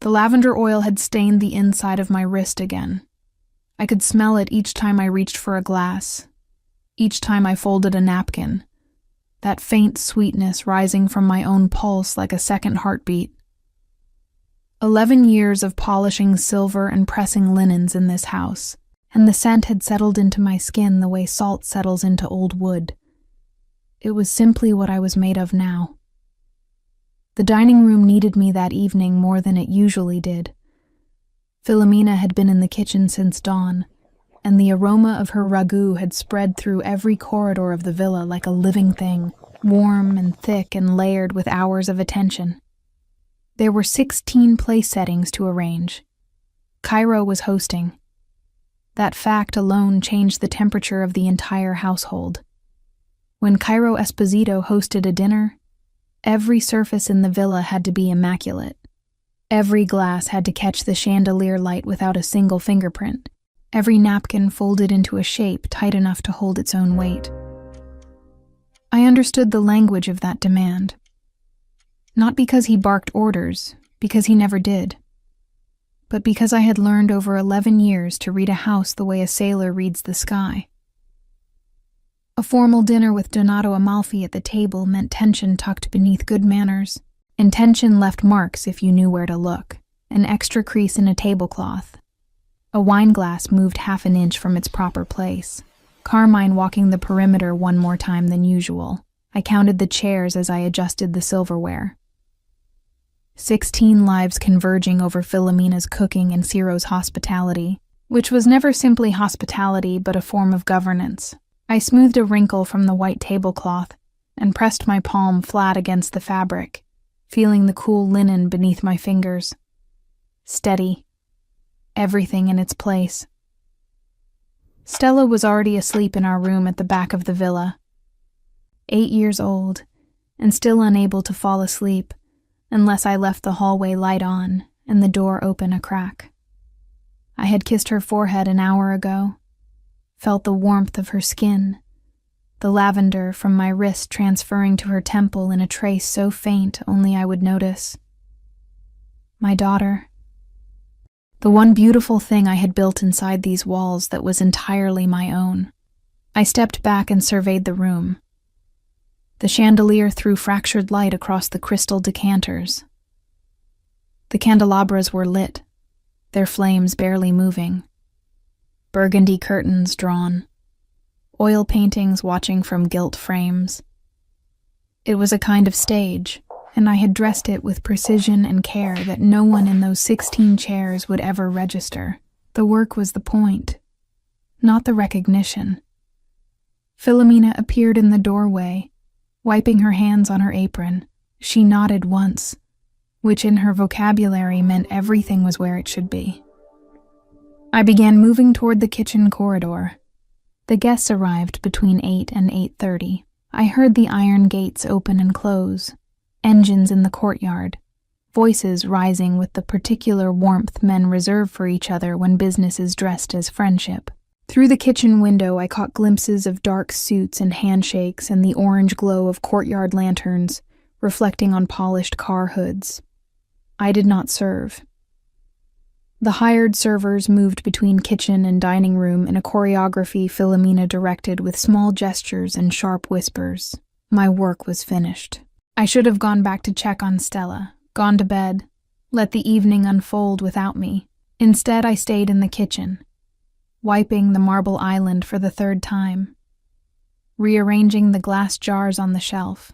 The lavender oil had stained the inside of my wrist again. I could smell it each time I reached for a glass, each time I folded a napkin, that faint sweetness rising from my own pulse like a second heartbeat. 11 years of polishing silver and pressing linens in this house, and the scent had settled into my skin the way salt settles into old wood. It was simply what I was made of now. The dining room needed me that evening more than it usually did. Philomena had been in the kitchen since dawn, and the aroma of her ragout had spread through every corridor of the villa like a living thing, warm and thick and layered with hours of attention. There were 16 place settings to arrange. Cairo was hosting. That fact alone changed the temperature of the entire household. When Cairo Esposito hosted a dinner, every surface in the villa had to be immaculate. Every glass had to catch the chandelier light without a single fingerprint. Every napkin folded into a shape tight enough to hold its own weight. I understood the language of that demand. Not because he barked orders, because he never did, but because I had learned over 11 years to read a house the way a sailor reads the sky. A formal dinner with Donato Amalfi at the table meant tension tucked beneath good manners, and tension left marks if you knew where to look, an extra crease in a tablecloth. A wine glass moved half an inch from its proper place. Carmine walking the perimeter one more time than usual. I counted the chairs as I adjusted the silverware. 16 lives converging over Philomena's cooking and Ciro's hospitality, which was never simply hospitality but a form of governance. I smoothed a wrinkle from the white tablecloth and pressed my palm flat against the fabric, feeling the cool linen beneath my fingers. Steady. Everything in its place. Stella was already asleep in our room at the back of the villa. 8 years old, and still unable to fall asleep unless I left the hallway light on and the door open a crack. I had kissed her forehead an hour ago, felt the warmth of her skin, the lavender from my wrist transferring to her temple in a trace so faint only I would notice. My daughter. The one beautiful thing I had built inside these walls that was entirely my own. I stepped back and surveyed the room. The chandelier threw fractured light across the crystal decanters. The candelabras were lit, their flames barely moving. Burgundy curtains drawn. Oil paintings watching from gilt frames. It was a kind of stage, and I had dressed it with precision and care that no one in those 16 chairs would ever register. The work was the point, not the recognition. Philomena appeared in the doorway, wiping her hands on her apron. She nodded once, which in her vocabulary meant everything was where it should be. I began moving toward the kitchen corridor. The guests arrived between 8 and 8:30. I heard the iron gates open and close, engines in the courtyard, voices rising with the particular warmth men reserve for each other when business is dressed as friendship. Through the kitchen window I caught glimpses of dark suits and handshakes and the orange glow of courtyard lanterns reflecting on polished car hoods. I did not serve. The hired servers moved between kitchen and dining room in a choreography Philomena directed with small gestures and sharp whispers. My work was finished. I should have gone back to check on Stella, gone to bed, let the evening unfold without me. Instead, I stayed in the kitchen, wiping the marble island for the 3rd time, rearranging the glass jars on the shelf,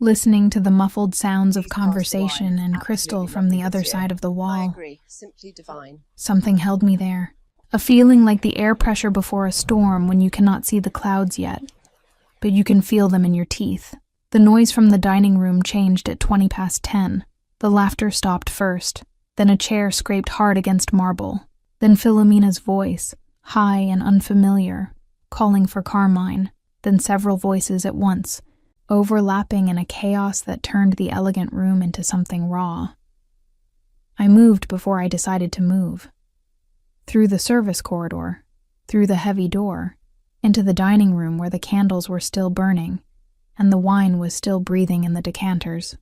listening to the muffled sounds of conversation and crystal from the other side of the wall. I agree. Simply divine. Something held me there, a feeling like the air pressure before a storm when you cannot see the clouds yet, but you can feel them in your teeth. The noise from the dining room changed at 10:20. The laughter stopped first, then a chair scraped hard against marble, then Philomena's voice, high and unfamiliar, calling for Carmine, then several voices at once, overlapping in a chaos that turned the elegant room into something raw. I moved before I decided to move. Through the service corridor, through the heavy door, into the dining room where the candles were still burning, and the wine was still breathing in the decanters.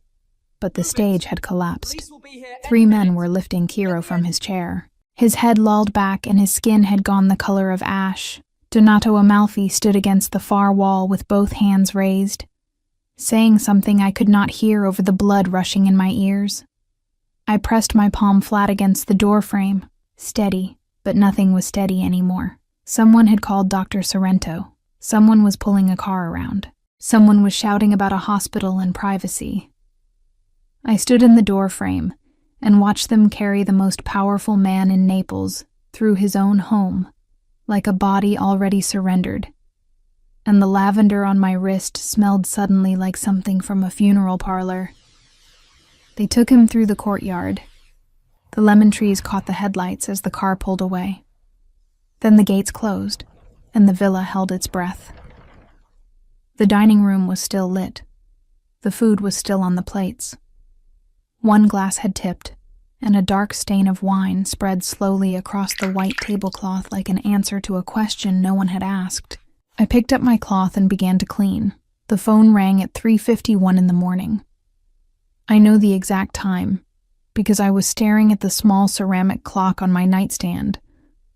but the stage had collapsed. 3 men were lifting Kiro from his chair. His head lolled back and his skin had gone the color of ash. Donato Amalfi stood against the far wall with both hands raised, saying something I could not hear over the blood rushing in my ears. I pressed my palm flat against the door frame, steady, but nothing was steady anymore. Someone had called Dr. Sorrento. Someone was pulling a car around. Someone was shouting about a hospital and privacy. I stood in the door frame and watched them carry the most powerful man in Naples through his own home, like a body already surrendered, and the lavender on my wrist smelled suddenly like something from a funeral parlor. They took him through the courtyard. The lemon trees caught the headlights as the car pulled away. Then the gates closed, and the villa held its breath. The dining room was still lit. The food was still on the plates. One glass had tipped, and a dark stain of wine spread slowly across the white tablecloth like an answer to a question no one had asked. I picked up my cloth and began to clean. The phone rang at 3:51 in the morning. I know the exact time, because I was staring at the small ceramic clock on my nightstand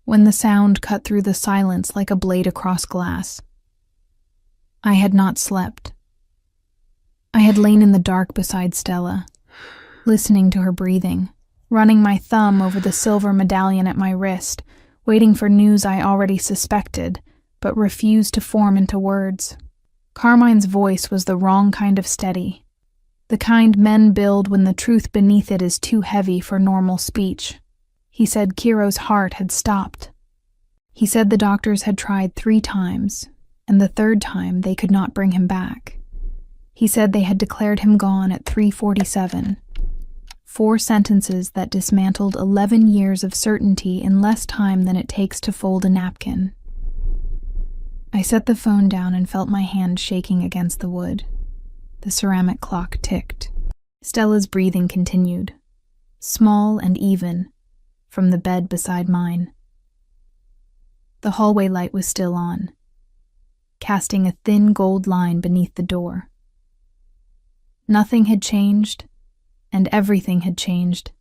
when the sound cut through the silence like a blade across glass. I had not slept. I had lain in the dark beside Stella, listening to her breathing, running my thumb over the silver medallion at my wrist, waiting for news I already suspected, but refused to form into words. Carmine's voice was the wrong kind of steady, the kind men build when the truth beneath it is too heavy for normal speech. He said Kiro's heart had stopped. He said the doctors had tried 3 times, and the 3rd time they could not bring him back. He said they had declared him gone at 3:47. 4 sentences that dismantled 11 years of certainty in less time than it takes to fold a napkin. I set the phone down and felt my hand shaking against the wood. The ceramic clock ticked. Stella's breathing continued, small and even, from the bed beside mine. The hallway light was still on, casting a thin gold line beneath the door. Nothing had changed, and everything had changed,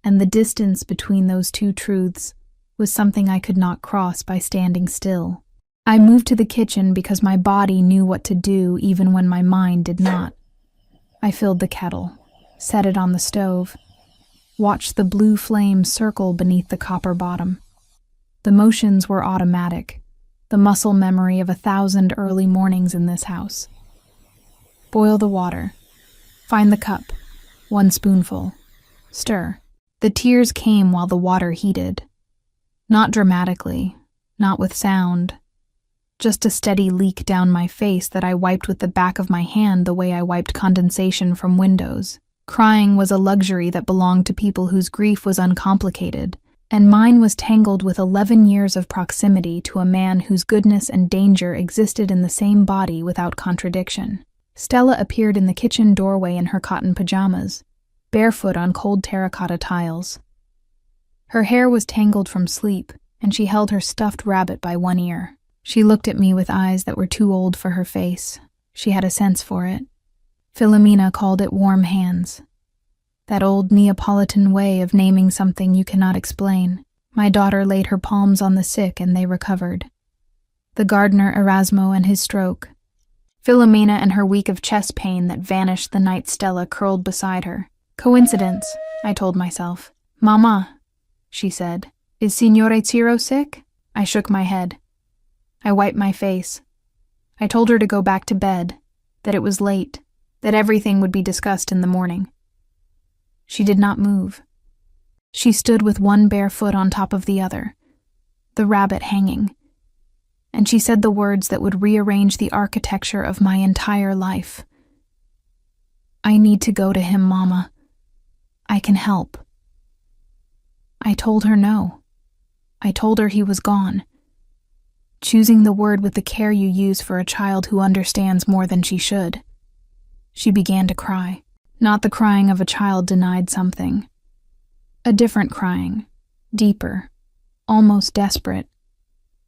and the distance between those 2 truths was something I could not cross by standing still. I moved to the kitchen because my body knew what to do even when my mind did not. I filled the kettle, set it on the stove, watched the blue flame circle beneath the copper bottom. The motions were automatic, the muscle memory of 1,000 early mornings in this house. Boil the water. Find the cup. 1 spoonful. Stir. The tears came while the water heated. Not dramatically, not with sound. Just a steady leak down my face that I wiped with the back of my hand the way I wiped condensation from windows. Crying was a luxury that belonged to people whose grief was uncomplicated, and mine was tangled with 11 years of proximity to a man whose goodness and danger existed in the same body without contradiction. Stella appeared in the kitchen doorway in her cotton pajamas, barefoot on cold terracotta tiles. Her hair was tangled from sleep, and she held her stuffed rabbit by one ear. She looked at me with eyes that were too old for her face. She had a sense for it. Philomena called it warm hands. That old Neapolitan way of naming something you cannot explain. My daughter laid her palms on the sick and they recovered. The gardener Erasmo and his stroke. Philomena and her week of chest pain that vanished the night Stella curled beside her. Coincidence, I told myself. Mama, she said, is Signore Ciro sick? I shook my head. I wiped my face. I told her to go back to bed, that it was late, that everything would be discussed in the morning. She did not move. She stood with one bare foot on top of the other, the rabbit hanging, and she said the words that would rearrange the architecture of my entire life. I need to go to him, Mama. I can help. I told her no. I told her he was gone. Choosing the word with the care you use for a child who understands more than she should. She began to cry, not the crying of a child denied something. A different crying, deeper, almost desperate,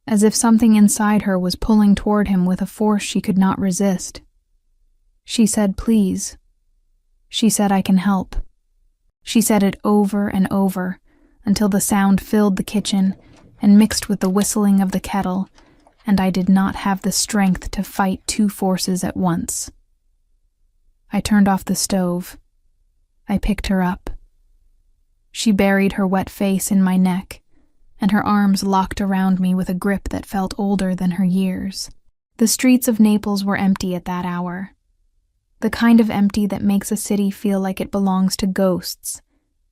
as if something inside her was pulling toward him with a force she could not resist. She said, please. She said I can help. She said it over and over until the sound filled the kitchen and mixed with the whistling of the kettle, and I did not have the strength to fight two forces at once. I turned off the stove. I picked her up. She buried her wet face in my neck, and her arms locked around me with a grip that felt older than her years. The streets of Naples were empty at that hour. The kind of empty that makes a city feel like it belongs to ghosts,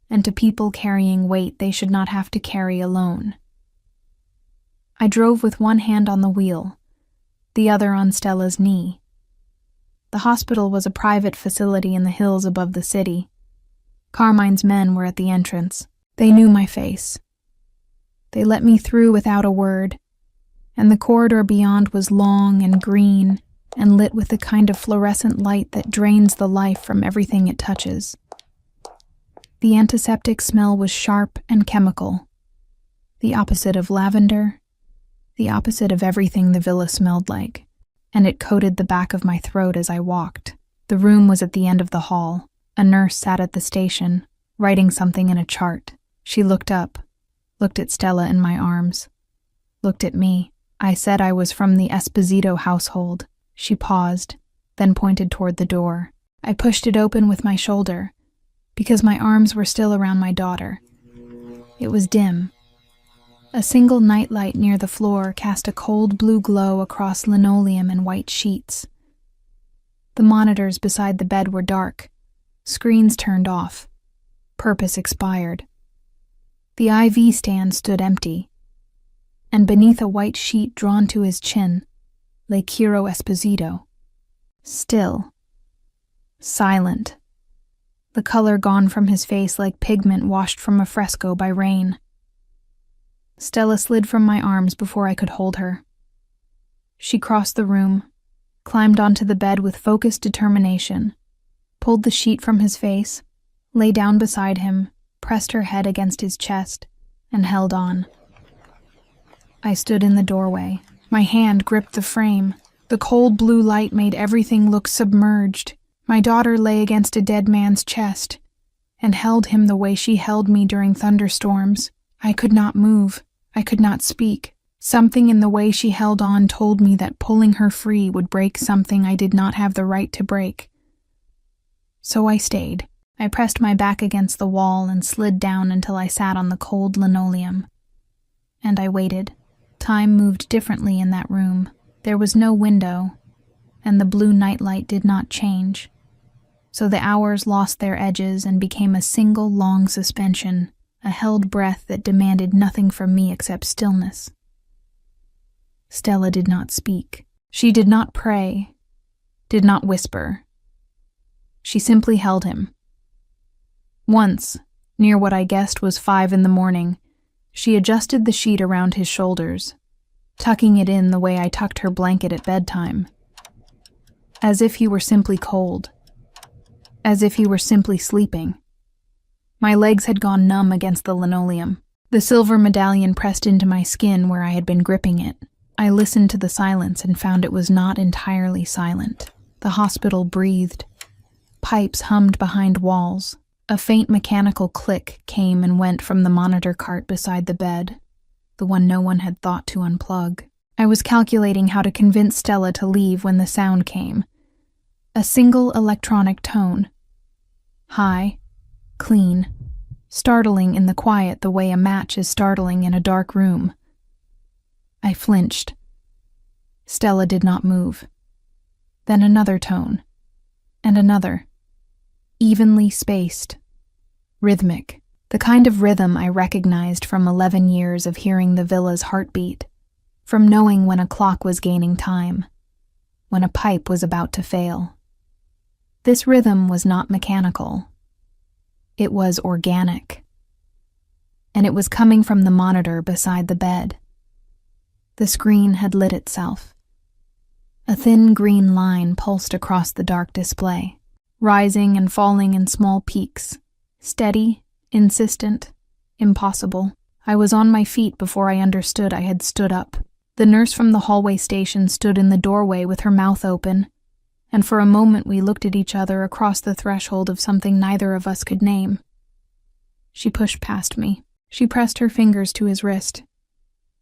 and to people carrying weight they should not have to carry alone. I drove with one hand on the wheel, the other on Stella's knee. The hospital was a private facility in the hills above the city. Carmine's men were at the entrance. They knew my face. They let me through without a word, and the corridor beyond was long and green and lit with the kind of fluorescent light that drains the life from everything it touches. The antiseptic smell was sharp and chemical, the opposite of lavender, the opposite of everything the villa smelled like, and it coated the back of my throat as I walked. The room was at the end of the hall. A nurse sat at the station, writing something in a chart. She looked up, looked at Stella in my arms, looked at me. I said I was from the Esposito household. She paused, then pointed toward the door. I pushed it open with my shoulder, because my arms were still around my daughter. It was dim. A single nightlight near the floor cast a cold blue glow across linoleum and white sheets. The monitors beside the bed were dark, screens turned off, purpose expired. The IV stand stood empty, and beneath a white sheet drawn to his chin lay Ciro Esposito. Still. Silent. The color gone from his face like pigment washed from a fresco by rain. Stella slid from my arms before I could hold her. She crossed the room, climbed onto the bed with focused determination, pulled the sheet from his face, lay down beside him, pressed her head against his chest, and held on. I stood in the doorway. My hand gripped the frame. The cold blue light made everything look submerged. My daughter lay against a dead man's chest, and held him the way she held me during thunderstorms. I could not move. I could not speak. Something in the way she held on told me that pulling her free would break something I did not have the right to break. So I stayed. I pressed my back against the wall and slid down until I sat on the cold linoleum. And I waited. Time moved differently in that room. There was no window, and the blue nightlight did not change. So the hours lost their edges and became a single long suspension, a held breath that demanded nothing from me except stillness. Stella did not speak. She did not pray, did not whisper. She simply held him. Once, near what I guessed was 5 a.m, she adjusted the sheet around his shoulders, tucking it in the way I tucked her blanket at bedtime. As if he were simply cold. As if he were simply sleeping. My legs had gone numb against the linoleum. The silver medallion pressed into my skin where I had been gripping it. I listened to the silence and found it was not entirely silent. The hospital breathed. Pipes hummed behind walls. A faint mechanical click came and went from the monitor cart beside the bed, the one no one had thought to unplug. I was calculating how to convince Stella to leave when the sound came. A single electronic tone. High, clean, startling in the quiet the way a match is startling in a dark room. I flinched. Stella did not move. Then another tone, and another. Evenly spaced. Rhythmic. The kind of rhythm I recognized from 11 years of hearing the villa's heartbeat, from knowing when a clock was gaining time, when a pipe was about to fail. This rhythm was not mechanical. It was organic. And it was coming from the monitor beside the bed. The screen had lit itself. A thin green line pulsed across the dark display, rising and falling in small peaks, steady, insistent, impossible. I was on my feet before I understood I had stood up. The nurse from the hallway station stood in the doorway with her mouth open, and for a moment we looked at each other across the threshold of something neither of us could name. She pushed past me. She pressed her fingers to his wrist.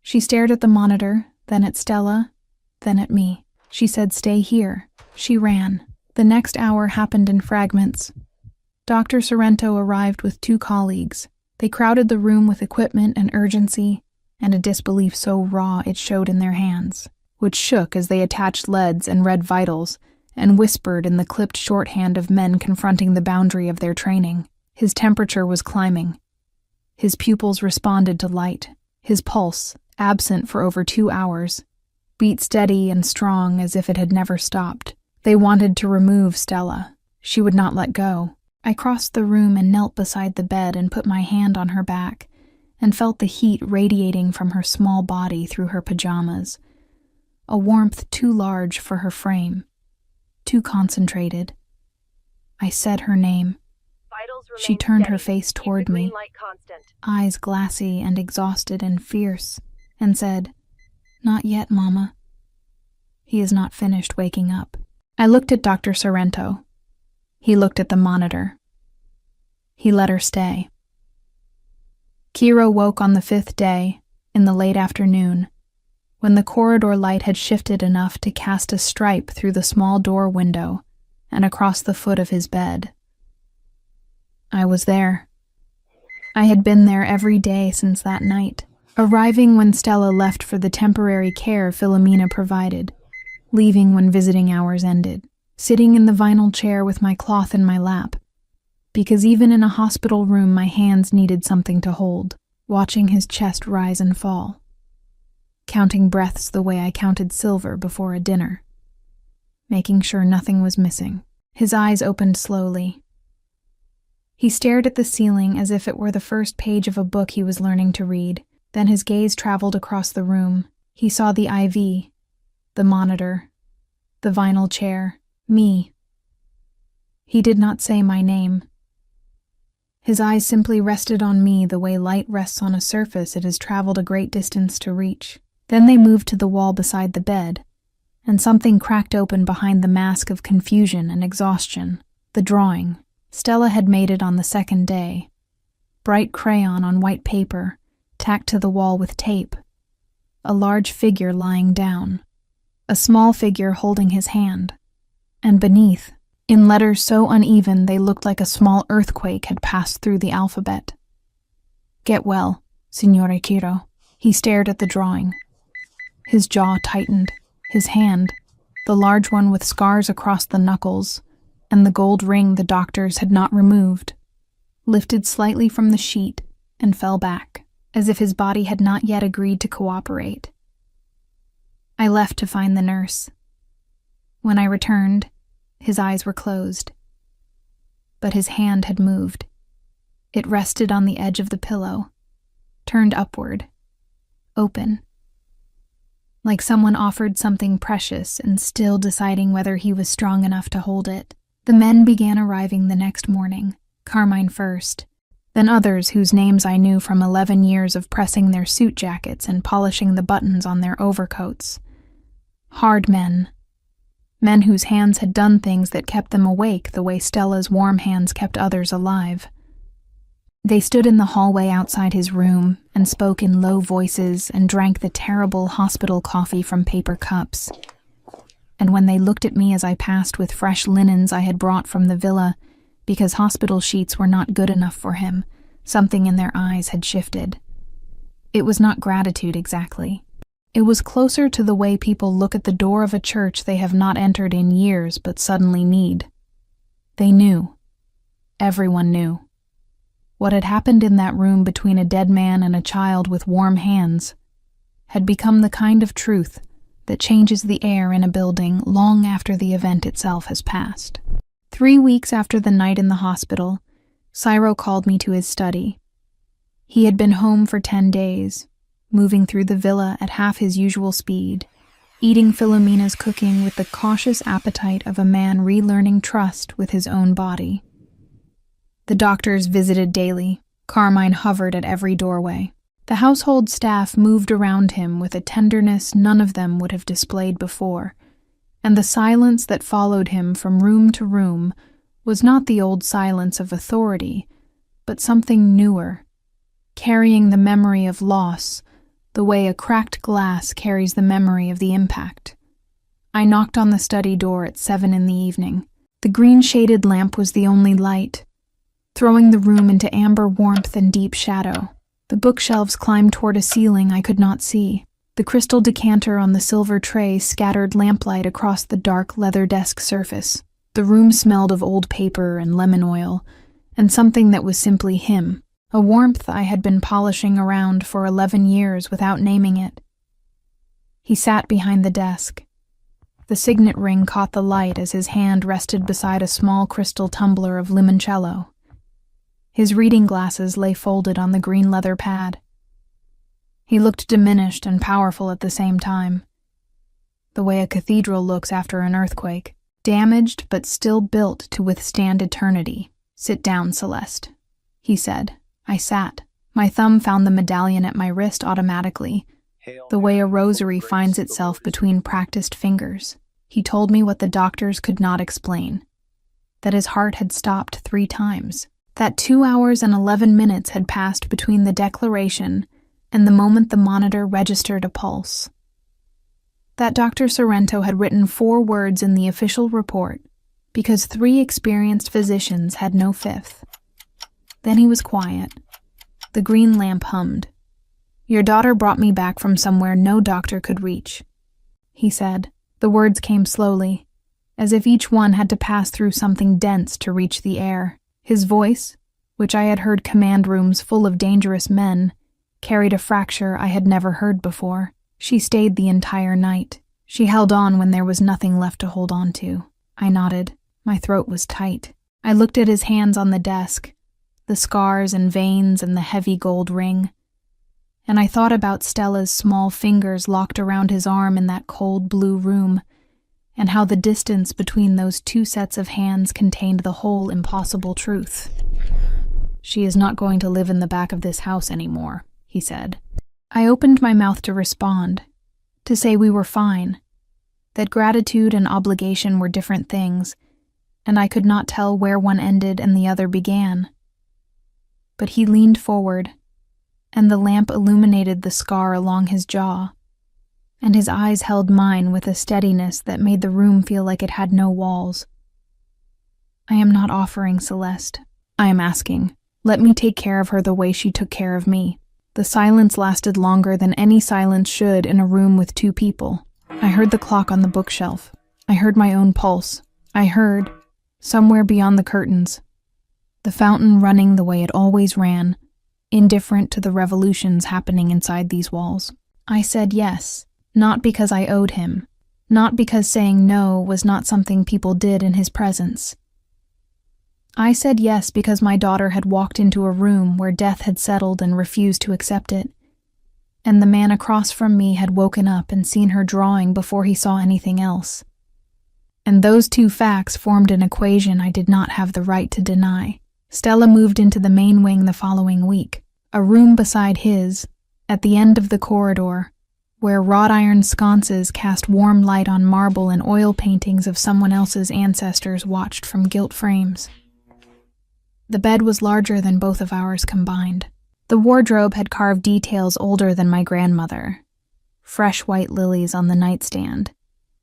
She stared at the monitor, then at Stella, then at me. She said, "Stay here." She ran. The next hour happened in fragments. Dr. Sorrento arrived with 2 colleagues. They crowded the room with equipment and urgency, and a disbelief so raw it showed in their hands, which shook as they attached leads and read vitals, and whispered in the clipped shorthand of men confronting the boundary of their training. His temperature was climbing. His pupils responded to light. His pulse, absent for over 2 hours, beat steady and strong as if it had never stopped. They wanted to remove Stella. She would not let go. I crossed the room and knelt beside the bed and put my hand on her back and felt the heat radiating from her small body through her pajamas, a warmth too large for her frame, too concentrated. I said her name. She turned her face toward me, eyes glassy and exhausted and fierce, and said, "Not yet, Mama." He is not finished waking up. I looked at Dr. Sorrento. He looked at the monitor. He let her stay. Kiro woke on the 5th day, in the late afternoon, when the corridor light had shifted enough to cast a stripe through the small door window and across the foot of his bed. I was there. I had been there every day since that night, arriving when Stella left for the temporary care Philomena provided, leaving when visiting hours ended, sitting in the vinyl chair with my cloth in my lap, because even in a hospital room my hands needed something to hold, watching his chest rise and fall, counting breaths the way I counted silver before a dinner, making sure nothing was missing. His eyes opened slowly. He stared at the ceiling as if it were the first page of a book he was learning to read. Then his gaze traveled across the room. He saw the IV, the monitor, the vinyl chair, me. He did not say my name. His eyes simply rested on me the way light rests on a surface it has traveled a great distance to reach. Then they moved to the wall beside the bed, and something cracked open behind the mask of confusion and exhaustion. The drawing. Stella had made it on the 2nd day. Bright crayon on white paper, tacked to the wall with tape. A large figure lying down. A small figure holding his hand. And beneath, in letters so uneven they looked like a small earthquake had passed through the alphabet. "Get well, Signore Kiro." He stared at the drawing. His jaw tightened. His hand, the large one with scars across the knuckles, and the gold ring the doctors had not removed, lifted slightly from the sheet and fell back, as if his body had not yet agreed to cooperate. I left to find the nurse. When I returned, his eyes were closed. But his hand had moved. It rested on the edge of the pillow, turned upward, open. Like someone offered something precious and still deciding whether he was strong enough to hold it. The men began arriving the next morning, Carmine first, then others whose names I knew from 11 years of pressing their suit jackets and polishing the buttons on their overcoats. Hard men. Men whose hands had done things that kept them awake the way Stella's warm hands kept others alive. They stood in the hallway outside his room and spoke in low voices and drank the terrible hospital coffee from paper cups. And when they looked at me as I passed with fresh linens I had brought from the villa, because hospital sheets were not good enough for him, something in their eyes had shifted. It was not gratitude exactly. It was closer to the way people look at the door of a church they have not entered in years but suddenly need. They knew. Everyone knew. What had happened in that room between a dead man and a child with warm hands had become the kind of truth that changes the air in a building long after the event itself has passed. 3 weeks after the night in the hospital, Ciro called me to his study. He had been home for 10 days, moving through the villa at half his usual speed, eating Philomena's cooking with the cautious appetite of a man relearning trust with his own body. The doctors visited daily. Carmine hovered at every doorway. The household staff moved around him with a tenderness none of them would have displayed before, And the silence that followed him from room to room was not the old silence of authority, but something newer, carrying the memory of loss, the way a cracked glass carries the memory of the impact. I knocked on the study door at 7 in the evening. The green-shaded lamp was the only light, throwing the room into amber warmth and deep shadow. The bookshelves climbed toward a ceiling I could not see. The crystal decanter on the silver tray scattered lamplight across the dark leather desk surface. The room smelled of old paper and lemon oil, and something that was simply him, a warmth I had been polishing around for 11 years without naming it. He sat behind the desk. The signet ring caught the light as his hand rested beside a small crystal tumbler of limoncello. His reading glasses lay folded on the green leather pad. He looked diminished and powerful at the same time, the way a cathedral looks after an earthquake, damaged but still built to withstand eternity. "Sit down, Celeste," he said. I sat. My thumb found the medallion at my wrist automatically, the way a rosary finds itself between practiced fingers. He told me what the doctors could not explain, that his heart had stopped 3 times, that 2 hours and 11 minutes had passed between the declaration and the moment the monitor registered a pulse. That Dr. Sorrento had written 4 words in the official report because 3 experienced physicians had no 5th. Then he was quiet. The green lamp hummed. "Your daughter brought me back from somewhere no doctor could reach," he said. The words came slowly, as if each one had to pass through something dense to reach the air. His voice, which I had heard command rooms full of dangerous men, carried a fracture I had never heard before. She stayed the entire night. She held on when there was nothing left to hold on to. I nodded. My throat was tight. I looked at his hands on the desk, the scars and veins and the heavy gold ring, and I thought about Stella's small fingers locked around his arm in that cold blue room, and how the distance between those 2 sets of hands contained the whole impossible truth. "She is not going to live in the back of this house anymore," he said. I opened my mouth to respond, to say we were fine, that gratitude and obligation were different things, and I could not tell where one ended and the other began. But he leaned forward, and the lamp illuminated the scar along his jaw, and his eyes held mine with a steadiness that made the room feel like it had no walls. "I am not offering, Celeste. I am asking. Let me take care of her the way she took care of me." The silence lasted longer than any silence should in a room with 2 people. I heard the clock on the bookshelf. I heard my own pulse. I heard, somewhere beyond the curtains, the fountain running the way it always ran, indifferent to the revolutions happening inside these walls. I said yes, not because I owed him, not because saying no was not something people did in his presence. I said yes because my daughter had walked into a room where death had settled and refused to accept it, and the man across from me had woken up and seen her drawing before he saw anything else. And those 2 facts formed an equation I did not have the right to deny. Stella moved into the main wing the following week, a room beside his, at the end of the corridor, where wrought iron sconces cast warm light on marble and oil paintings of someone else's ancestors watched from gilt frames. The bed was larger than both of ours combined. The wardrobe had carved details older than my grandmother. Fresh white lilies on the nightstand,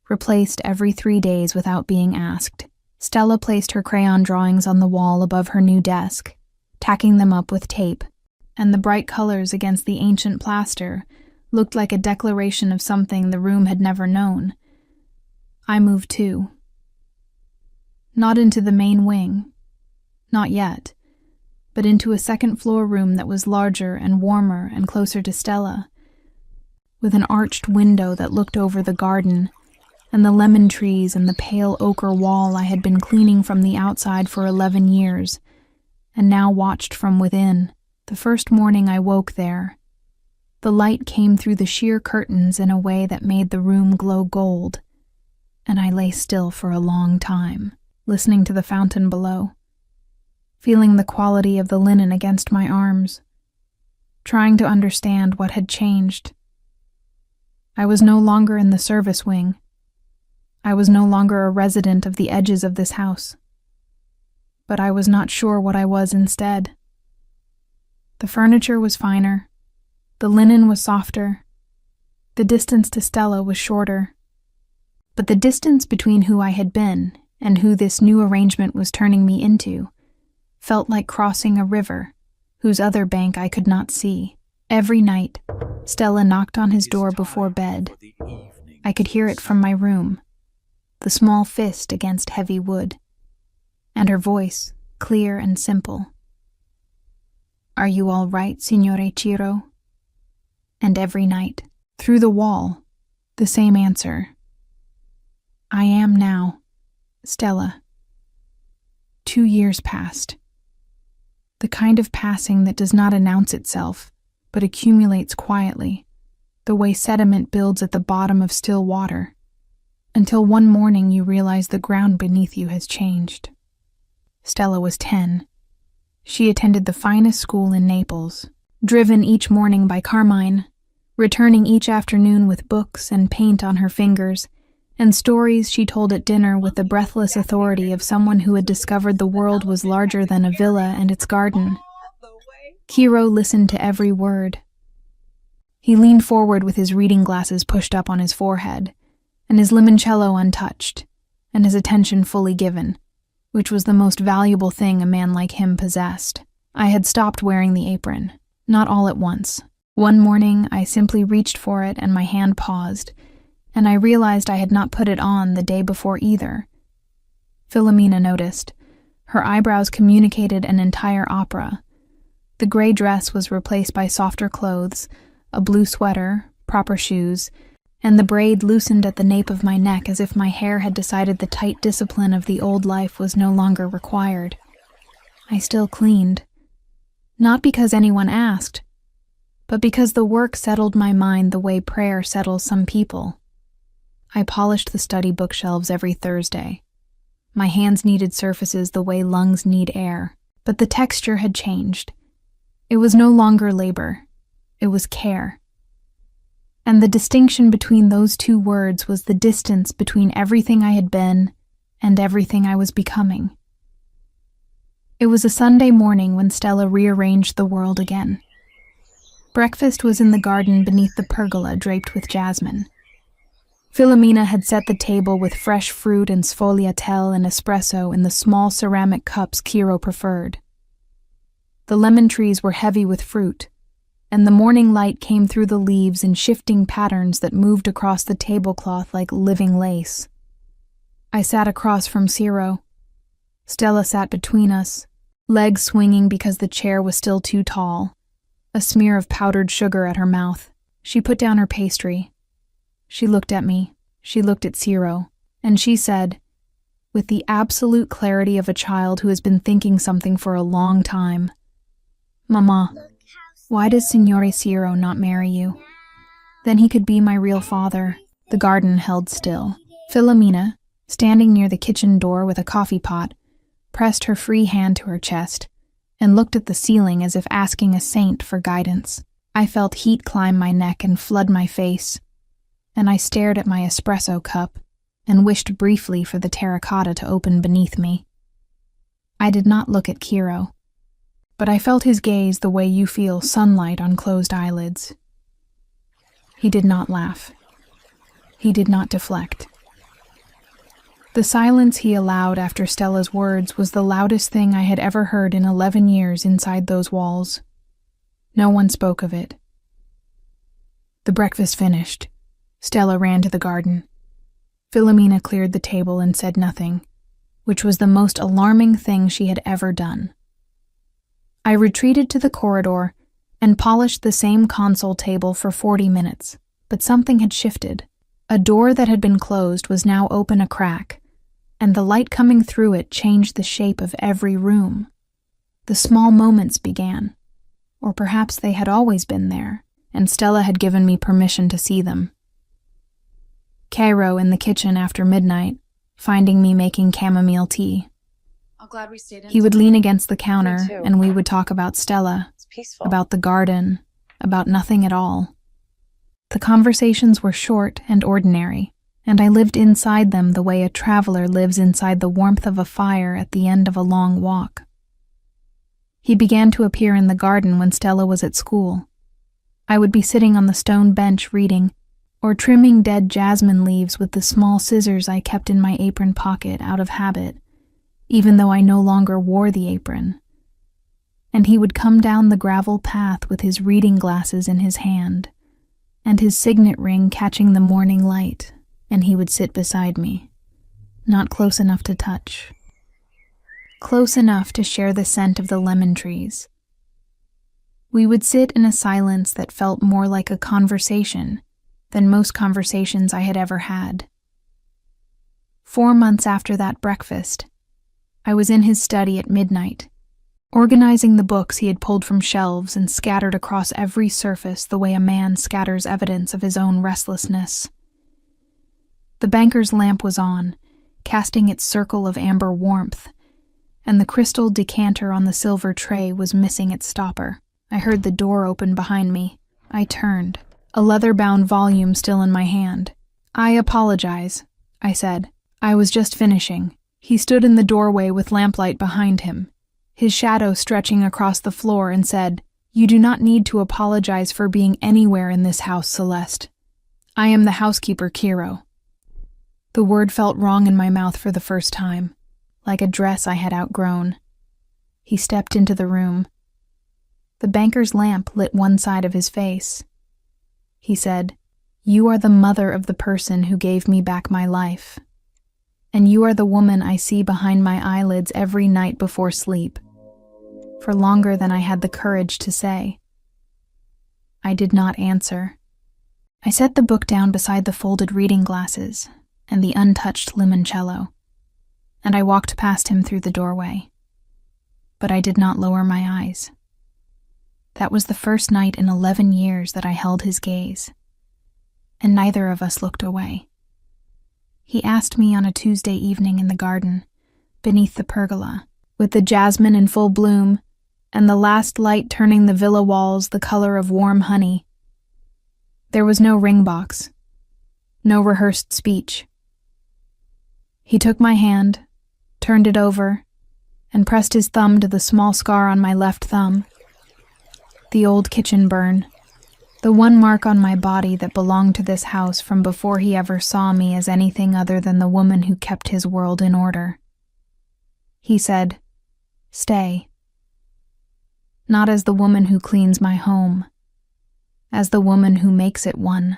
replaced every 3 days without being asked. Stella placed her crayon drawings on the wall above her new desk, tacking them up with tape, and the bright colors against the ancient plaster looked like a declaration of something the room had never known. I moved too. Not into the main wing, not yet, but into a second-floor room that was larger and warmer and closer to Stella, with an arched window that looked over the garden and the lemon trees and the pale ochre wall I had been cleaning from the outside for 11 years, and now watched from within. The first morning I woke there, the light came through the sheer curtains in a way that made the room glow gold, and I lay still for a long time, listening to the fountain below, feeling the quality of the linen against my arms, trying to understand what had changed. I was no longer in the service wing. I was no longer a resident of the edges of this house. But I was not sure what I was instead. The furniture was finer. The linen was softer. The distance to Stella was shorter. But the distance between who I had been and who this new arrangement was turning me into felt like crossing a river whose other bank I could not see. Every night, Stella knocked on his door before bed. I could hear it from my room, the small fist against heavy wood, and her voice, clear and simple. "Are you all right, Signore Ciro?" And every night, through the wall, the same answer. "I am now, Stella." 2 years passed. The kind of passing that does not announce itself, but accumulates quietly, the way sediment builds at the bottom of still water, until one morning you realize the ground beneath you has changed. Stella was 10. She attended the finest school in Naples, driven each morning by Carmine, returning each afternoon with books and paint on her fingers, and stories she told at dinner with the breathless authority of someone who had discovered the world was larger than a villa and its garden. Ciro listened to every word. He leaned forward with his reading glasses pushed up on his forehead, and his limoncello untouched, and his attention fully given, which was the most valuable thing a man like him possessed. I had stopped wearing the apron, not all at once. One morning, I simply reached for it and my hand paused, and I realized I had not put it on the day before either. Philomena noticed. Her eyebrows communicated an entire opera. The gray dress was replaced by softer clothes, a blue sweater, proper shoes, and the braid loosened at the nape of my neck as if my hair had decided the tight discipline of the old life was no longer required. I still cleaned. Not because anyone asked, but because the work settled my mind the way prayer settles some people. I polished the study bookshelves every Thursday. My hands needed surfaces the way lungs need air, but the texture had changed. It was no longer labor. It was care. And the distinction between those two words was the distance between everything I had been and everything I was becoming. It was a Sunday morning when Stella rearranged the world again. Breakfast was in the garden beneath the pergola draped with jasmine. Philomena had set the table with fresh fruit and sfogliatelle and espresso in the small ceramic cups Ciro preferred. The lemon trees were heavy with fruit, and the morning light came through the leaves in shifting patterns that moved across the tablecloth like living lace. I sat across from Ciro. Stella sat between us, legs swinging because the chair was still too tall, a smear of powdered sugar at her mouth. She put down her pastry. She looked at me, she looked at Ciro, and she said, with the absolute clarity of a child who has been thinking something for a long time, "Mama, why does Signore Ciro not marry you? Then he could be my real father." The garden held still. Philomena, standing near the kitchen door with a coffee pot, pressed her free hand to her chest and looked at the ceiling as if asking a saint for guidance. I felt heat climb my neck and flood my face, and I stared at my espresso cup and wished briefly for the terracotta to open beneath me. I did not look at Ciro, but I felt his gaze the way you feel sunlight on closed eyelids. He did not laugh. He did not deflect. The silence he allowed after Stella's words was the loudest thing I had ever heard in 11 years inside those walls. No one spoke of it. The breakfast finished. Stella ran to the garden. Philomena cleared the table and said nothing, which was the most alarming thing she had ever done. I retreated to the corridor and polished the same console table for 40 minutes, but something had shifted. A door that had been closed was now open a crack, and the light coming through it changed the shape of every room. The small moments began, or perhaps they had always been there, and Stella had given me permission to see them. Cairo in the kitchen after midnight, finding me making chamomile tea. Glad we stayed in. He would lean against the counter, and we would talk about Stella, It's peaceful. about the garden, about nothing at all. The conversations were short and ordinary, and I lived inside them the way a traveler lives inside the warmth of a fire at the end of a long walk. He began to appear in the garden when Stella was at school. I would be sitting on the stone bench reading, or trimming dead jasmine leaves with the small scissors I kept in my apron pocket out of habit, even though I no longer wore the apron. And he would come down the gravel path with his reading glasses in his hand, and his signet ring catching the morning light, and he would sit beside me, not close enough to touch, close enough to share the scent of the lemon trees. We would sit in a silence that felt more like a conversation than most conversations I had ever had. 4 months after that breakfast, I was in his study at midnight, organizing the books he had pulled from shelves and scattered across every surface the way a man scatters evidence of his own restlessness. The banker's lamp was on, casting its circle of amber warmth, and the crystal decanter on the silver tray was missing its stopper. I heard the door open behind me. I turned, a leather-bound volume still in my hand. "I apologize," I said. "I was just finishing." He stood in the doorway with lamplight behind him, his shadow stretching across the floor, and said, "You do not need to apologize for being anywhere in this house, Celeste. I am the housekeeper, Kiro." The word felt wrong in my mouth for the first time, like a dress I had outgrown. He stepped into the room. The banker's lamp lit one side of his face. He said, "You are the mother of the person who gave me back my life. And you are the woman I see behind my eyelids every night before sleep," for longer than I had the courage to say. I did not answer. I set the book down beside the folded reading glasses and the untouched limoncello, and I walked past him through the doorway. But I did not lower my eyes. That was the first night in 11 years that I held his gaze, and neither of us looked away. He asked me on a Tuesday evening in the garden, beneath the pergola, with the jasmine in full bloom, and the last light turning the villa walls the color of warm honey. There was no ring box, no rehearsed speech. He took my hand, turned it over, and pressed his thumb to the small scar on my left thumb. The old kitchen burn, the one mark on my body that belonged to this house from before he ever saw me as anything other than the woman who kept his world in order. He said, "Stay." Not as the woman who cleans my home, as the woman who makes it one.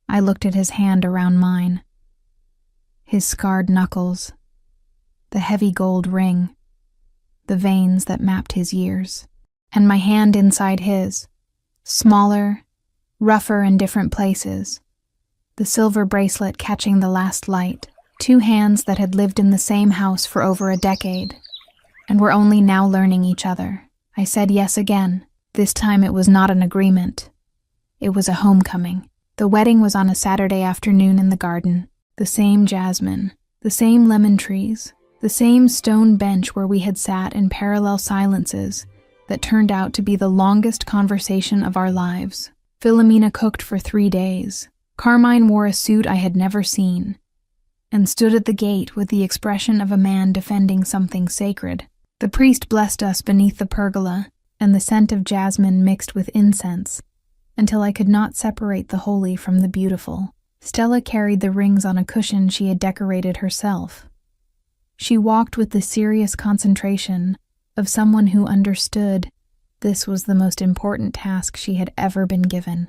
I looked at his hand around mine, his scarred knuckles, the heavy gold ring, the veins that mapped his years, and my hand inside his, smaller, rougher in different places, the silver bracelet catching the last light, 2 hands that had lived in the same house for over a decade, and were only now learning each other. I said yes again. This time it was not an agreement. It was a homecoming. The wedding was on a Saturday afternoon in the garden, the same jasmine, the same lemon trees, the same stone bench where we had sat in parallel silences that turned out to be the longest conversation of our lives. Philomena cooked for 3 days. Carmine wore a suit I had never seen, and stood at the gate with the expression of a man defending something sacred. The priest blessed us beneath the pergola, and the scent of jasmine mixed with incense, until I could not separate the holy from the beautiful. Stella carried the rings on a cushion she had decorated herself. She walked with the serious concentration of someone who understood this was the most important task she had ever been given.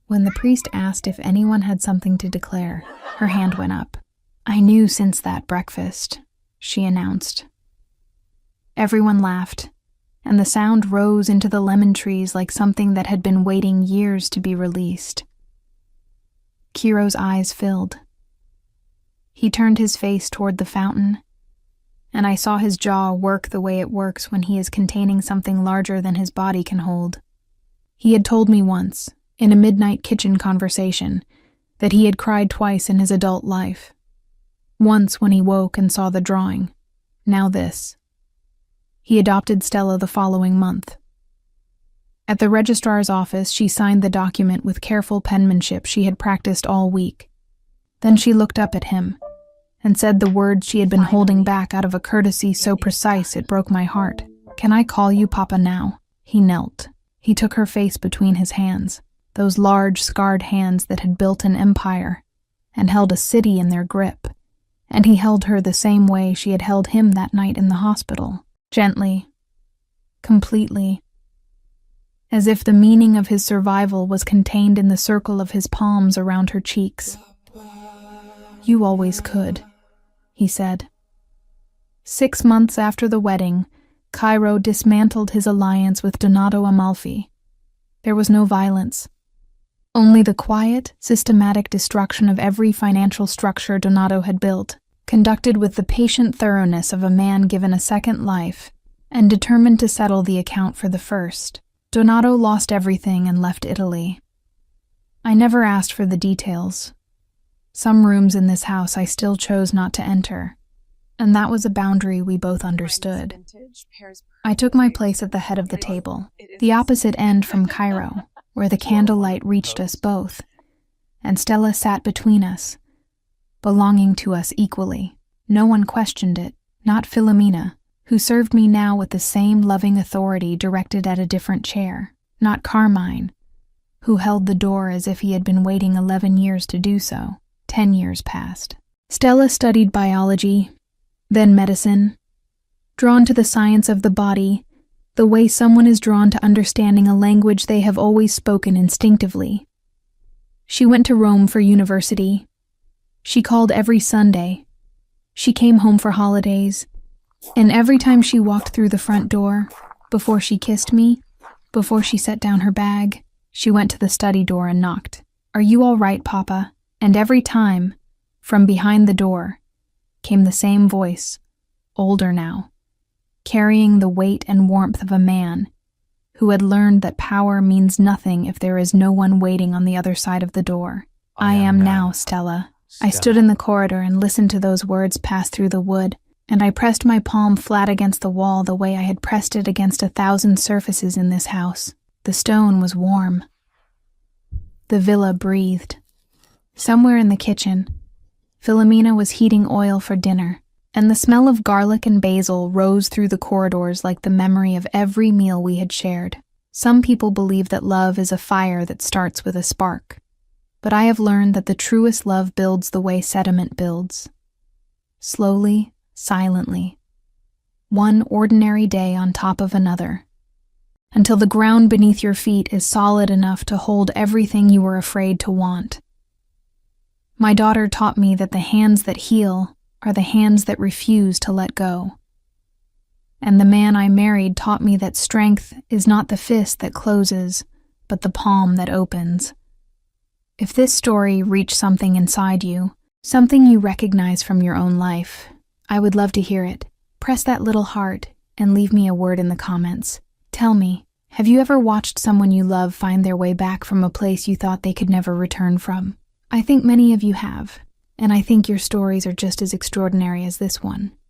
When the priest asked if anyone had something to declare, her hand went up. "I knew since that breakfast," she announced. Everyone laughed, and the sound rose into the lemon trees like something that had been waiting years to be released. Kiro's eyes filled. He turned his face toward the fountain, and I saw his jaw work the way it works when he is containing something larger than his body can hold. He had told me once, in a midnight kitchen conversation, that he had cried twice in his adult life. Once when he woke and saw the drawing, now this. He adopted Stella the following month. At the registrar's office, she signed the document with careful penmanship she had practiced all week. Then she looked up at him and said the words she had been holding back out of a courtesy so precise it broke my heart. "Can I call you Papa now?" He knelt. He took her face between his hands, those large, scarred hands that had built an empire and held a city in their grip, and he held her the same way she had held him that night in the hospital, gently, completely, as if the meaning of his survival was contained in the circle of his palms around her cheeks. "You always could," he said. 6 months after the wedding, Cairo dismantled his alliance with Donato Amalfi. There was no violence, only the quiet, systematic destruction of every financial structure Donato had built, conducted with the patient thoroughness of a man given a second life and determined to settle the account for the first. Donato lost everything and left Italy. I never asked for the details. Some rooms in this house I still chose not to enter, and that was a boundary we both understood. I took my place at the head of the table, the opposite end from Cairo, where the candlelight reached us both, and Stella sat between us, belonging to us equally. No one questioned it, not Philomena, who served me now with the same loving authority directed at a different chair, not Carmine, who held the door as if he had been waiting 11 years to do so. 10 years passed. Stella studied biology, then medicine, drawn to the science of the body, the way someone is drawn to understanding a language they have always spoken instinctively. She went to Rome for university. She called every Sunday. She came home for holidays. And every time she walked through the front door, before she kissed me, before she set down her bag, she went to the study door and knocked. "Are you all right, Papa?" And every time, from behind the door, came the same voice, older now, carrying the weight and warmth of a man who had learned that power means nothing if there is no one waiting on the other side of the door. I am now, Stella. I stood in the corridor and listened to those words pass through the wood, and I pressed my palm flat against the wall the way I had pressed it against 1,000 surfaces in this house. The stone was warm. The villa breathed. Somewhere in the kitchen, Philomena was heating oil for dinner, and the smell of garlic and basil rose through the corridors like the memory of every meal we had shared. Some people believe that love is a fire that starts with a spark, but I have learned that the truest love builds the way sediment builds. Slowly, silently, one ordinary day on top of another, until the ground beneath your feet is solid enough to hold everything you were afraid to want. My daughter taught me that the hands that heal are the hands that refuse to let go. And the man I married taught me that strength is not the fist that closes, but the palm that opens. If this story reached something inside you, something you recognize from your own life, I would love to hear it. Press that little heart and leave me a word in the comments. Tell me, have you ever watched someone you love find their way back from a place you thought they could never return from? I think many of you have, and I think your stories are just as extraordinary as this one.